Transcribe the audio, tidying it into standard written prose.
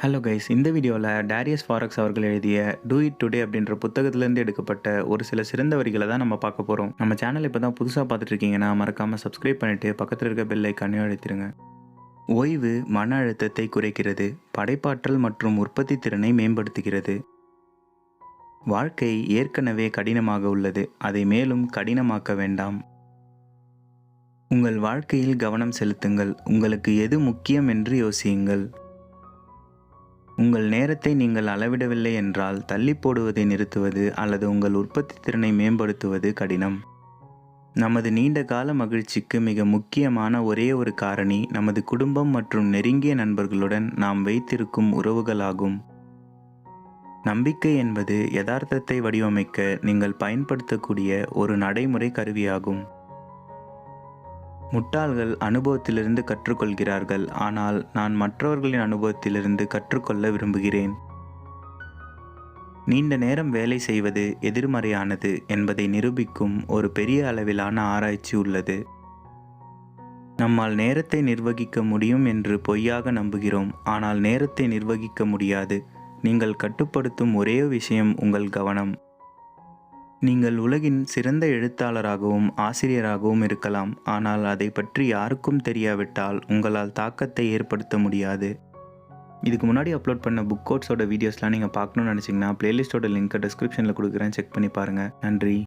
Hello guys, இந்த வீடியோவில் Darius forex அவர்கள் எழுதிய டூ இட் டுடே அப்படின்ற புத்தகத்திலேருந்து எடுக்கப்பட்ட ஒரு சில சிறந்த வரிகளை தான் நம்ம பார்க்க போகிறோம். நம்ம சேனல் இப்போ தான் புதுசாக பார்த்துட்டு இருக்கீங்கன்னா மறக்காமல் சப்ஸ்கிரைப் பண்ணிவிட்டு பக்கத்தில் இருக்க பெல் ஐக்கானையும் அழுத்திடுங்க. ஓய்வு மன அழுத்தத்தை குறைக்கிறது, படைப்பாற்றல் மற்றும் உற்பத்தி திறனை மேம்படுத்துகிறது. வாழ்க்கை ஏற்கனவே கடினமாக உள்ளது, அதை மேலும் கடினமாக்க வேண்டாம். உங்கள் வாழ்க்கையில் கவனம் செலுத்துங்கள், உங்களுக்கு எது முக்கியம் என்று யோசியுங்கள். உங்கள் நேரத்தை நீங்கள் அளவிடவில்லை என்றால் தள்ளி போடுவதை நிறுத்துவது அல்லது உங்கள் உற்பத்தி திறனை மேம்படுத்துவது கடினம். நமது நீண்ட கால மகிழ்ச்சிக்கு மிக முக்கியமான ஒரே ஒரு காரணி நமது குடும்பம் மற்றும் நெருங்கிய நண்பர்களுடன் நாம் வைத்திருக்கும் உறவுகளாகும். நம்பிக்கை என்பது யதார்த்தத்தை வடிவமைக்க நீங்கள் பயன்படுத்தக்கூடிய ஒரு நடைமுறை கருவியாகும். முட்டாள்கள் அனுபவத்திலிருந்து கற்றுக்கொள்கிறார்கள், ஆனால் நான் மற்றவர்களின் அனுபவத்திலிருந்து கற்றுக்கொள்ள விரும்புகிறேன். நீண்ட நேரம் வேலை செய்வது எதிர்மறையானது என்பதை நிரூபிக்கும் ஒரு பெரிய அளவிலான ஆராய்ச்சி உள்ளது. நம்மால் நேரத்தை நிர்வகிக்க முடியும் என்று பொய்யாக நம்புகிறோம், ஆனால் நேரத்தை நிர்வகிக்க முடியாது. நீங்கள் கட்டுப்படுத்தும் ஒரே விஷயம் உங்கள் கவனம். நீங்கள் உலகின் சிறந்த எழுத்தாளராகவும் ஆசிரியராகவும் இருக்கலாம், ஆனால் அதை பற்றி யாருக்கும் தெரியாவிட்டால் உங்களால் தாக்கத்தை ஏற்படுத்த முடியாது. இதுக்கு முன்னாடி அப்லோட் பண்ண புக் கோட்ஸோட வீடியோஸ்லாம் நீங்கள் பார்க்கணுன்னு நினச்சிங்கன்னா பிளேலிஸ்ட்டோட லிங்க்கை டிஸ்கிரிப்ஷனில் கொடுக்குறேன், செக் பண்ணி பாருங்கள். நன்றி.